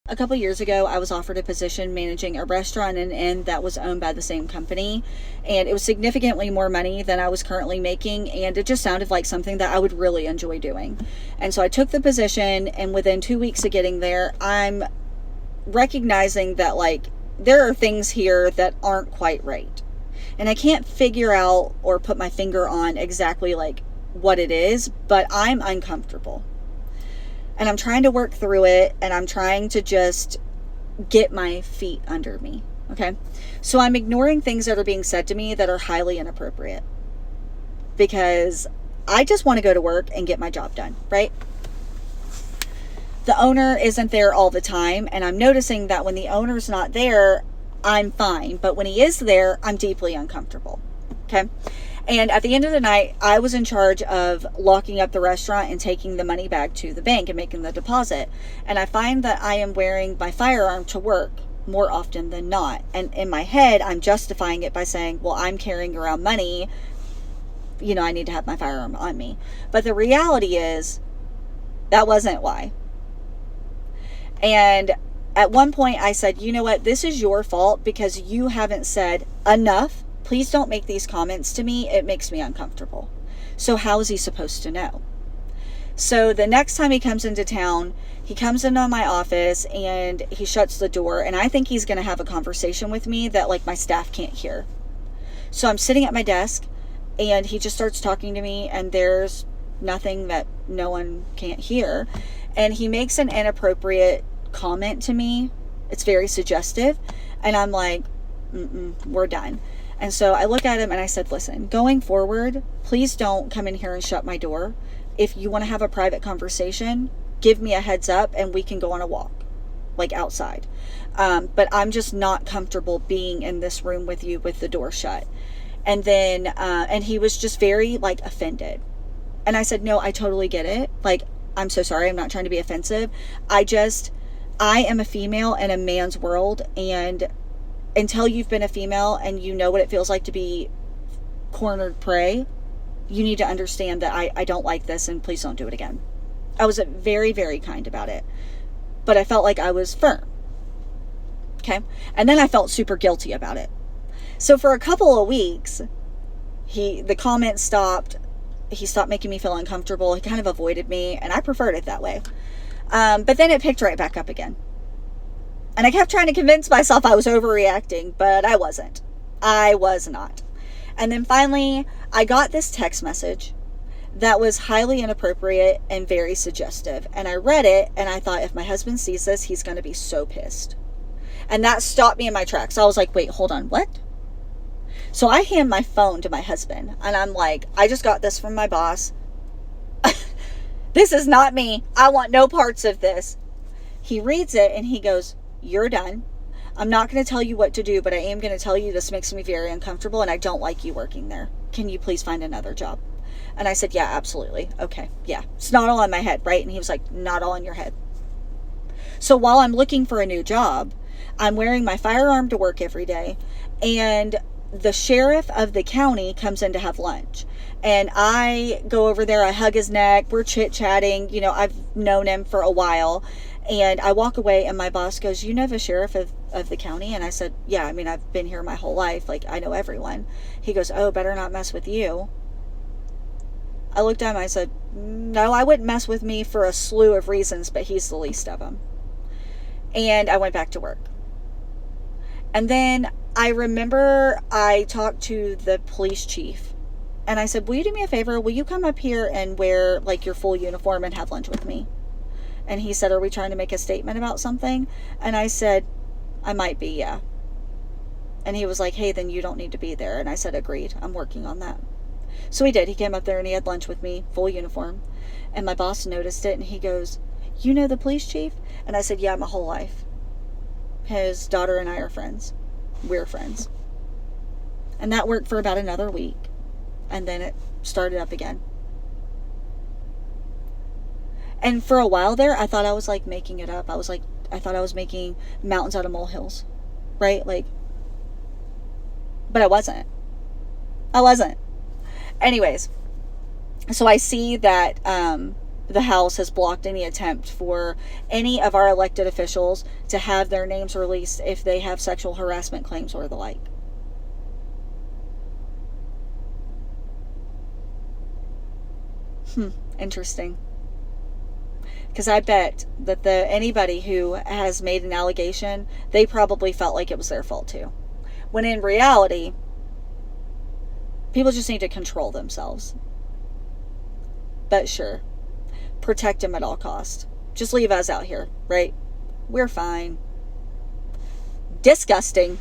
A couple years ago, I was offered a position managing a restaurant and an inn that was owned by the same company, and it was significantly more money than I was currently making, and it just sounded like something that I would really enjoy doing. And so I took the position, and within 2 weeks of getting there, I'm recognizing that, like, there are things here that aren't quite right. And I can't figure out or put my finger on exactly, like, what it is, but I'm uncomfortable. And I'm trying to work through it, and I'm trying to just get my feet under me. Okay. So I'm ignoring things that are being said to me that are highly inappropriate because I just want to go to work and get my job done, right? The owner isn't there all the time, and I'm noticing that when the owner's not there, I'm fine. But when he is there, I'm deeply uncomfortable. Okay. And at the end of the night, I was in charge of locking up the restaurant and taking the money back to the bank and making the deposit. And I find that I am wearing my firearm to work more often than not. And in my head, I'm justifying it by saying, well, I'm carrying around money. You know, I need to have my firearm on me. But the reality is that wasn't why. And at one point I said, you know what, this is your fault because you haven't said enough. Please don't make these comments to me. It makes me uncomfortable. So how is he supposed to know? So the next time he comes into town, he comes into my office and he shuts the door. And I think he's going to have a conversation with me that, like, my staff can't hear. So I'm sitting at my desk and he just starts talking to me, and there's nothing that no one can't hear. And he makes an inappropriate comment to me. It's very suggestive. And I'm like, we're done. And so I look at him and I said, listen, going forward, please don't come in here and shut my door. If you want to have a private conversation, give me a heads up and we can go on a walk, like outside. But I'm just not comfortable being in this room with you with the door shut. And then, and he was just very, like, offended. And I said, no, I totally get it. Like, I'm so sorry. I'm not trying to be offensive. I am a female in a man's world, and until you've been a female and you know what it feels like to be cornered prey, you need to understand that I don't like this, and please don't do it again. I was very, very kind about it, but I felt like I was firm. Okay. And then I felt super guilty about it. So for a couple of weeks, the comments stopped. He stopped making me feel uncomfortable. He kind of avoided me, and I preferred it that way. But then it picked right back up again. And I kept trying to convince myself I was overreacting, but I wasn't. I was not. And then finally, I got this text message that was highly inappropriate and very suggestive. And I read it, and I thought, if my husband sees this, he's going to be so pissed. And that stopped me in my tracks. I was like, wait, hold on, what? So I hand my phone to my husband, and I'm like, I just got this from my boss. This is not me. I want no parts of this. He reads it, and he goes, you're done. I'm not going to tell you what to do, but I am going to tell you this makes me very uncomfortable, and I don't like you working there. Can you please find another job? And I said, yeah, absolutely. Okay, yeah. It's not all on my head, right? And he was like, not all in your head. So while I'm looking for a new job, I'm wearing my firearm to work every day, and the sheriff of the county comes in to have lunch. And I go over there, I hug his neck, we're chit-chatting. You know, I've known him for a while. And I walk away, and my boss goes, you know the sheriff of the county? And I said, yeah, I mean, I've been here my whole life. Like, I know everyone. He goes, oh, better not mess with you. I looked at him, I said, no, I wouldn't mess with me for a slew of reasons, but he's the least of them. And I went back to work. And then I remember I talked to the police chief, and I said, will you do me a favor? Will you come up here and wear, like, your full uniform and have lunch with me? And he said, are we trying to make a statement about something? And I said, I might be, yeah. And he was like, hey, then you don't need to be there. And I said, agreed. I'm working on that. So he did. He came up there and he had lunch with me, full uniform. And my boss noticed it, and he goes, you know the police chief? And I said, yeah, my whole life. His daughter and I are friends. We're friends. And that worked for about another week. And then it started up again. And for a while there, I thought I was, like, making it up. I thought I was making mountains out of molehills, right? Like, but I wasn't. Anyways, so I see that the House has blocked any attempt for any of our elected officials to have their names released if they have sexual harassment claims or the like. Interesting. Because I bet that anybody who has made an allegation, they probably felt like it was their fault too. When in reality, people just need to control themselves. But sure, protect them at all costs. Just leave us out here, right? We're fine. Disgusting.